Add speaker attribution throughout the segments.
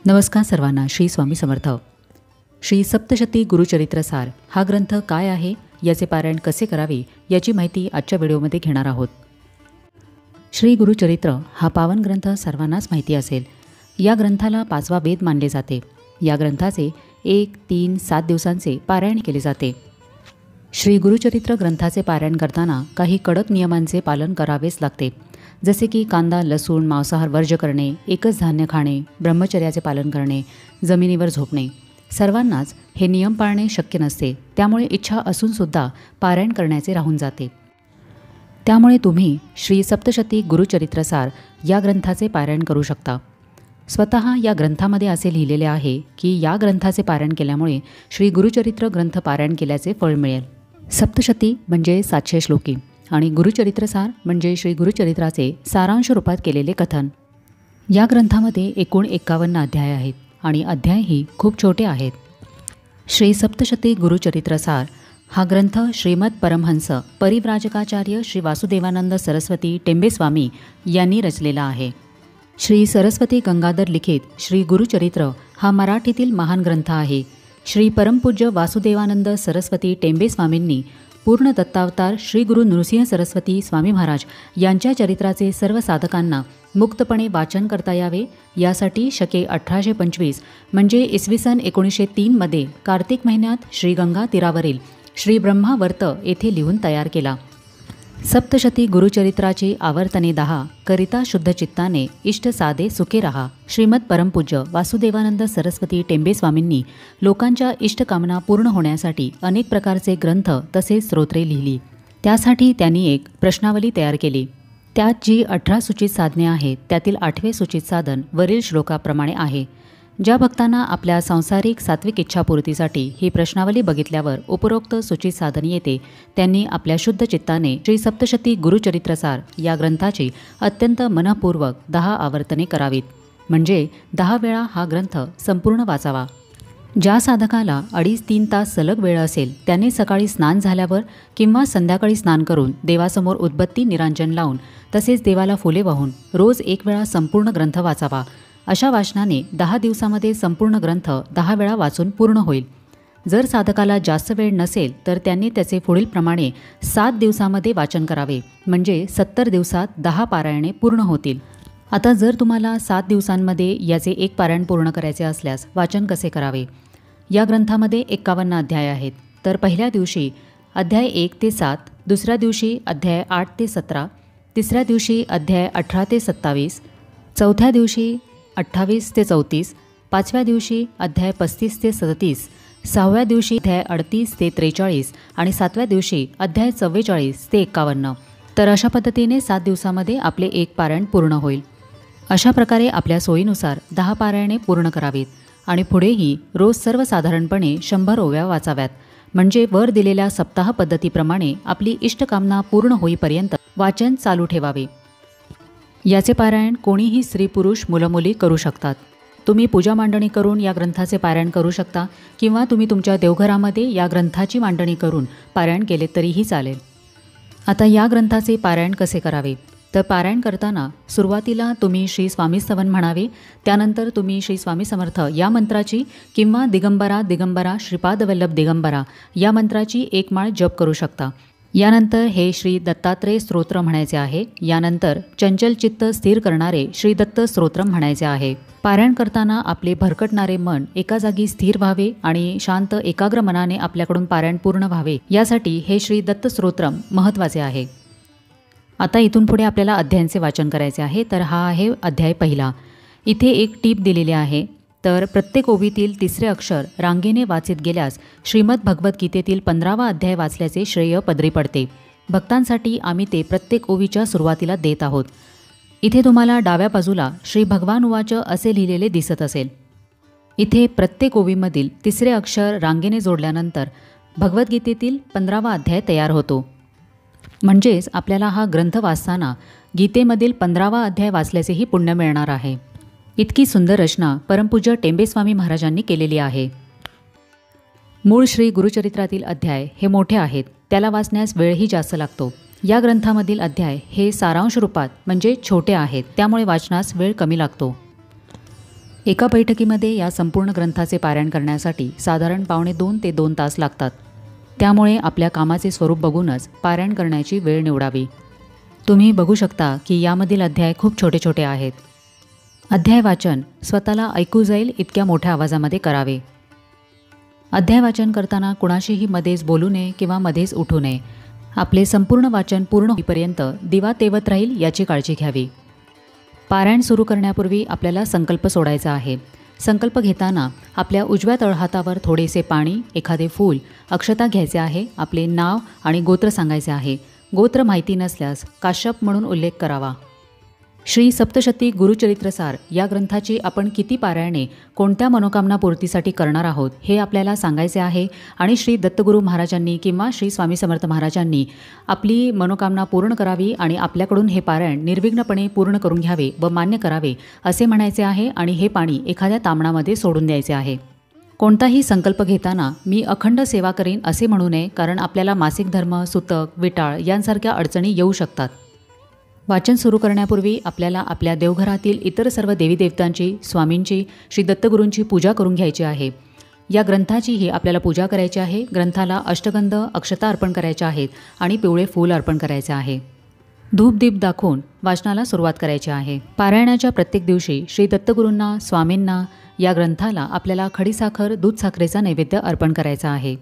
Speaker 1: नमस्कार सर्वांना. श्री स्वामी समर्थ. श्री सप्तशती गुरुचरित्रसार हा ग्रंथ काय आहे, याचे पारायण कसे करावे याची माहिती आजच्या व्हिडिओमध्ये घेणार आहोत. श्री गुरुचरित्र हा पावन ग्रंथ सर्वांनाच माहिती असेल. या ग्रंथाला 5वा वेद मानले जाते. या ग्रंथाचे 1, 3, 7 दिवसांचे पारायण केले जाते. श्री गुरुचरित्र ग्रंथाचे पारायण करताना काही कडक नियमांचे पालन करावेच लागते. जसे की कांदा, लसूण, मांसाहार वर्ज्य करणे, एकच धान्य खाणे, ब्रह्मचर्याचे पालन करणे, जमिनीवर झोपणे. सर्वांनाच हे नियम पाळणे शक्य नसते. त्यामुळे इच्छा असूनसुद्धा पारायण करण्याचे राहून जाते. त्यामुळे तुम्ही श्री सप्तशती गुरुचरित्रसार या ग्रंथाचे पारायण करू शकता. स्वतः या ग्रंथामध्ये असे लिहिलेले आहे की या ग्रंथाचे पारायण केल्यामुळे श्री गुरुचरित्र ग्रंथ पारायण केल्याचे फळ मिळेल. सप्तशती म्हणजे 700 श्लोकी आणि गुरुचरित्रसार म्हणजे श्री गुरुचरित्राचे सारांश रूपात केलेले कथन. या ग्रंथामध्ये एकूण 51 अध्याय आहेत आणि अध्यायही खूप छोटे आहेत. श्री सप्तशती गुरुचरित्रसार हा ग्रंथ श्रीमद परमहंस परिव्राजकाचार्य श्री वासुदेवानंद सरस्वती टेंबेस्वामी यांनी रचलेला आहे. श्री सरस्वती गंगाधर लिखित श्री गुरुचरित्र हा मराठीतील महान ग्रंथ आहे. श्री परमपूज्य वासुदेवानंद सरस्वती टेंबेस्वामींनी पूर्ण दत्तावतार श्री गुरु नृसिंह सरस्वती स्वामी महाराज यांच्या चरित्राचे सर्व साधकांना मुक्तपणे वाचन करता यावे यासाठी शके 1825 म्हणजे इसवी सन 1903 मध्ये कार्तिक महिन्यात श्रीगंगा तीरावरील श्री ब्रह्मावर्त येथे लिहून तयार केला. सप्तशती गुरुचरित्राची आवर्तने 10 करिता शुद्ध चित्ताने इष्ट साधे सुखे रहा. श्रीमद परमपूज्य वासुदेवानंद सरस्वती टेंबेस्वामींनी लोकांच्या इष्टकामना पूर्ण होण्यासाठी अनेक प्रकारचे ग्रंथ तसेच स्तोत्रे लिहिली. त्यासाठी त्यांनी एक प्रश्नावली तयार केली. त्यात जी 18 सूचित साधने आहेत त्यातील 8वे सूचित साधन वरील श्लोकाप्रमाणे आहे. ज्या भक्तांना आपल्या सांसारिक सात्विक इच्छापूर्तीसाठी ही प्रश्नावली बघितल्यावर उपरोक्त सूचित साधन येते, त्यांनी आपल्या शुद्ध चित्ताने श्री सप्तशती गुरुचरित्रसार या ग्रंथाची अत्यंत मनःपूर्वक 10 आवर्तने करावीत. म्हणजे 10 वेळा हा ग्रंथ संपूर्ण वाचावा. ज्या साधकाला 2.5-3 तास सलग वेळ असेल त्याने सकाळी स्नान झाल्यावर किंवा संध्याकाळी स्नान करून देवासमोर उदबत्ती निरांजन लावून तसेच देवाला फुले वाहून रोज 1 वेळा संपूर्ण ग्रंथ वाचावा. अशा वाचनाने 10 दिवसामध्ये संपूर्ण ग्रंथ 10 वेळा वाचून पूर्ण होईल. जर साधकाला जास्त वेळ नसेल तर त्यांनी त्याचे पुढीलप्रमाणे 7 दिवसामध्ये वाचन करावे. म्हणजे 70 दिवसात 10 पारायणे पूर्ण होतील. आता जर तुम्हाला 7 दिवसांमध्ये याचे एक पारायण पूर्ण करायचे असल्यास वाचन कसे करावे? या ग्रंथामध्ये 51 अध्याय आहेत. तर पहिल्या दिवशी अध्याय 1 ते 7, दुसऱ्या दिवशी अध्याय 8 ते 17, तिसऱ्या दिवशी अध्याय 18 ते 27, चौथ्या दिवशी 28 ते 34, 5व्या दिवशी अध्याय 35 ते 37, 6व्या दिवशी अध्याय 38 ते 43 आणि 7व्या दिवशी अध्याय 44 ते 51. तर अशा पद्धतीने 7 दिवसामध्ये आपले एक पारायण पूर्ण होईल. अशा प्रकारे आपल्या सोयीनुसार 10 पारायणे पूर्ण करावीत आणि पुढेही रोज सर्वसाधारणपणे 100 ओव्या वाचाव्यात. म्हणजे वर दिलेल्या सप्ताह पद्धतीप्रमाणे आपली इष्टकामना पूर्ण होईपर्यंत वाचन चालू ठेवावे. याचे पारायण कोणीही स्त्री पुरुष मुलं-मुली करू शकतात. तुम्ही पूजा मांडणी करून या ग्रंथाचे पारायण करू शकता किंवा तुम्ही तुमच्या देवघरामध्ये या ग्रंथाची मांडणी करून पारायण केले तरीही चालेल. आता या ग्रंथाचे पारायण कसे करावे? तर पारायण करताना सुरुवातीला तुम्ही श्री स्वामी स्तवन म्हणावे. त्यानंतर तुम्ही श्री स्वामी समर्थ या मंत्राची किंवा दिगंबरा दिगंबरा श्रीपादवल्लभ दिगंबरा या मंत्राची एक माळ जप करू शकता. यानंतर हे श्री दत्तात्रेय स्तोत्र म्हणायचे आहे. यानंतर चंचल चित्त स्थिर करणारे श्री दत्त स्तोत्र म्हणायचे आहे. पारायण करताना आपले भरकटणारे मन एका जागी स्थिर व्हावे आणि शांत एकाग्र मनाने आपल्याकडून पारायण पूर्ण व्हावे यासाठी हे श्री दत्त स्तोत्र महत्त्वाचे आहे. आता इथून पुढे आपल्याला अध्यायांचे वाचन करायचे आहे. तर हा आहे अध्याय पहिला. इथे एक टीप दिलेली आहे. तर प्रत्येक ओवीतील तिसरे अक्षर रांगेने वाचित गेल्यास श्रीमद भगवद्गीतेतील 15वा अध्याय वाचल्याचे श्रेय पदरी पडते. भक्तांसाठी आम्ही ते प्रत्येक ओवीच्या सुरुवातीला देत आहोत. इथे तुम्हाला डाव्या बाजूला श्री भगवान उवाच असे लिहिलेले दिसत असेल. इथे प्रत्येक ओवीमधील तिसरे अक्षर रांगेने जोडल्यानंतर भगवद्गीतेतील 15वा अध्याय तयार होतो. म्हणजेच आपल्याला हा ग्रंथ वाचताना गीतेमधील 15वा अध्याय वाचल्याचेही पुण्य मिळणार आहे. इतकी सुंदर रचना परमपूज्य टेंबेस्वामी महाराजांनी केलेली आहे. मूळ श्री गुरुचरित्रातील अध्याय हे मोठे आहेत. त्याला वाचण्यास वेळही जास्त लागतो. या ग्रंथामधील अध्याय हे सारांश रूपात म्हणजे छोटे आहेत. त्यामुळे वाचनास वेळ कमी लागतो. एका बैठकीमध्ये या संपूर्ण ग्रंथाचे पारायण करण्यासाठी साधारण 1.5 ते 2 तास लागतात. त्यामुळे आपल्या कामाचे स्वरूप बघूनच पारायण करण्याची वेळ निवडावी. तुम्ही बघू शकता की यामधील अध्याय खूप छोटे छोटे आहेत. अध्याय वाचन स्वतःला ऐकू जाईल इतक्या मोठ्या आवाजामध्ये करावे. अध्याय वाचन करताना कुणाशीही मध्येच बोलू नये किंवा मध्येच उठू नये. आपले संपूर्ण वाचन पूर्ण होईपर्यंत दिवा तेवत राहील याची काळजी घ्यावी. पारायण सुरू करण्यापूर्वी आपल्याला संकल्प सोडायचा आहे. संकल्प घेताना आपल्या उजव्या तळहातावर थोडेसे पाणी, एखादे फूल, अक्षता घ्यायचे आहे. आपले नाव आणि गोत्र सांगायचे आहे. गोत्र माहिती नसल्यास काश्यप म्हणून उल्लेख करावा. श्री सप्तशती गुरुचरित्रसार या ग्रंथाची आपण किती पारायणे कोणत्या मनोकामना पूर्तीसाठी करणार आहोत हे आपल्याला सांगायचे आहे आणि श्री दत्तगुरू महाराजांनी किंवा श्री स्वामी समर्थ महाराजांनी आपली मनोकामना पूर्ण करावी आणि आपल्याकडून हे पारायण निर्विघ्नपणे पूर्ण करून घ्यावे व मान्य करावे असे म्हणायचे आहे आणि हे पाणी एखाद्या तांबणामध्ये सोडून द्यायचे आहे. कोणताही संकल्प घेताना मी अखंड सेवा करीन असे म्हणू नये, कारण आपल्याला मासिक धर्म, सुतक, विटाळ यांसारख्या अडचणी येऊ शकतात. वाचन सुरू करण्यापूर्वी आपल्याला आपल्या देवघरातील इतर सर्व देवीदेवतांची, स्वामींची, श्री दत्तगुरूंची पूजा करून घ्यायची आहे. या ग्रंथाचीही आपल्याला पूजा करायची आहे. ग्रंथाला अष्टगंध, अक्षता अर्पण करायच्या आहेत आणि पिवळे फूल अर्पण करायचे आहे. धूपदीप दाखवून वाचनाला सुरुवात करायची आहे. पारायणाच्या प्रत्येक दिवशी श्री दत्तगुरूंना, स्वामींना, या ग्रंथाला आपल्याला खडीसाखर, दूध साखरेचा नैवेद्य अर्पण करायचा आहे.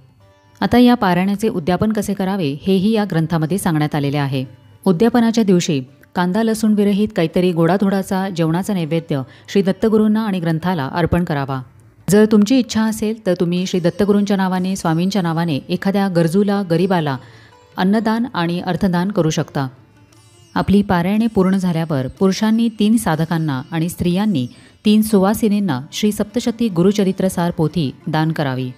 Speaker 1: आता या पारायणाचे उद्यापन कसे करावे हेही या ग्रंथामध्ये सांगण्यात आलेले आहे. उद्यापनाच्या दिवशी कांदा लसूण विरहित काहीतरी गोडाधोडाचा जेवणाचा नैवेद्य श्री दत्तगुरूंना आणि ग्रंथाला अर्पण करावा. जर तुमची इच्छा असेल तर तुम्ही श्री दत्तगुरूंच्या नावाने, स्वामींच्या नावाने एखाद्या गरजूला, गरीबाला अन्नदान आणि अर्थदान करू शकता. आपली पारायणे पूर्ण झाल्यावर पुरुषांनी 3 साधकांना आणि स्त्रियांनी 3 सुवासिनींना श्री सप्तशती गुरुचरित्रसार पोथी दान करावी.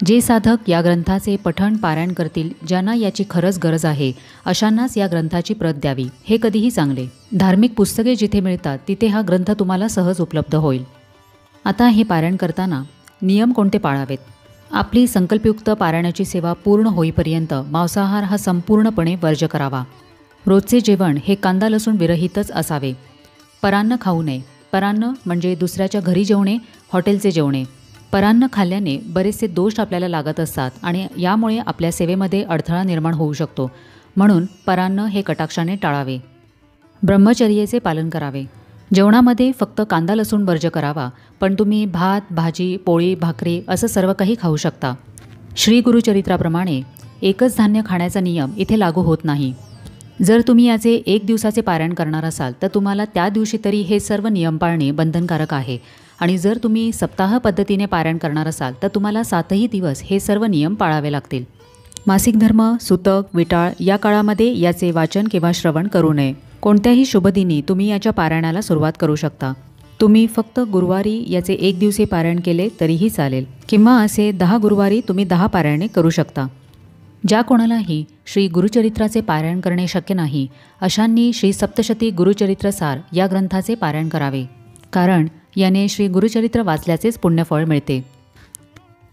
Speaker 1: जे साधक या ग्रंथाचे पठण पारायण करतील, ज्यांना याची खरंच गरज आहे, अशांनाच या ग्रंथाची प्रत द्यावी. हे कधीही चांगले. धार्मिक पुस्तके जिथे मिळतात तिथे हा ग्रंथ तुम्हाला सहज उपलब्ध होईल. आता हे पारायण करताना नियम कोणते पाळावेत? आपली संकल्पयुक्त पारायणाची सेवा पूर्ण होईपर्यंत मांसाहार हा संपूर्णपणे वर्ज्य करावा. रोजचे जेवण हे कांदा लसूण विरहितच असावे. परान्न खाऊ नये. परान्न म्हणजे दुसऱ्याच्या घरी जेवणे, हॉटेलचे जेवणे. परान्न खाल्ल्याने बरेचसे दोष आपल्याला लागत असतात आणि यामुळे आपल्या सेवेमध्ये अडथळा निर्माण होऊ शकतो. म्हणून परान्न हे कटाक्षाने टाळावे. ब्रह्मचर्याचे पालन करावे. जेवणामध्ये फक्त कांदा लसूण वर्ज्य करावा, पण तुम्ही भात, भाजी, पोळी, भाकरी असं सर्व काही खाऊ शकता. श्री गुरुचरित्राप्रमाणे एकच धान्य खाण्याचा नियम इथे लागू होत नाही. जर तुम्ही याचे 1 दिवसाचे पारायण करणार असाल तर तुम्हाला त्या दिवशी तरी हे सर्व नियम पाळणे बंधनकारक आहे आणि जर तुम्ही सप्ताह पद्धतीने पारायण करणार असाल तर तुम्हाला 7ही दिवस हे सर्व नियम पाळावे लागतील. मासिक धर्म, सुतक, विटाळ या काळामध्ये याचे वाचन किंवा श्रवण करू नये. कोणत्याही शुभदिनी तुम्ही याच्या पारायणाला सुरुवात करू शकता. तुम्ही फक्त गुरुवारी याचे 1 दिवशी पारायण केले तरीही चालेल किंवा असे 10 गुरुवारी तुम्ही 10 पारायणे करू शकता. ज्या कोणालाही श्री गुरुचरित्राचे पारायण करणे शक्य नाही अशांनी श्री सप्तशती गुरुचरित्रसार या ग्रंथाचे पारायण करावे, कारण याने श्री गुरुचरित्र वाचल्याचेच पुण्यफळ मिळते.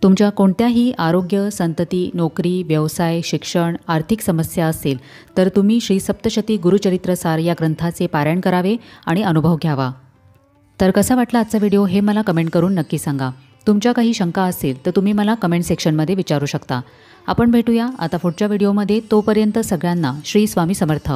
Speaker 1: तुमच्या कोणत्याही आरोग्य, संतती, नोकरी, व्यवसाय, शिक्षण, आर्थिक समस्या असतील तर तुम्ही श्री सप्तशती गुरुचरित्रसार या ग्रंथाचे पारायण करावे आणि अनुभव घ्यावा. तर कसा वाटला आजचा व्हिडिओ हे मला कमेंट करून नक्की सांगा. तुमच्या काही शंका असतील तर तुम्ही मला कमेंट सेक्शनमध्ये विचारू शकता. आपण भेटूया आता पुढच्या व्हिडिओमध्ये. तोपर्यंत सगळ्यांना श्री स्वामी समर्थ.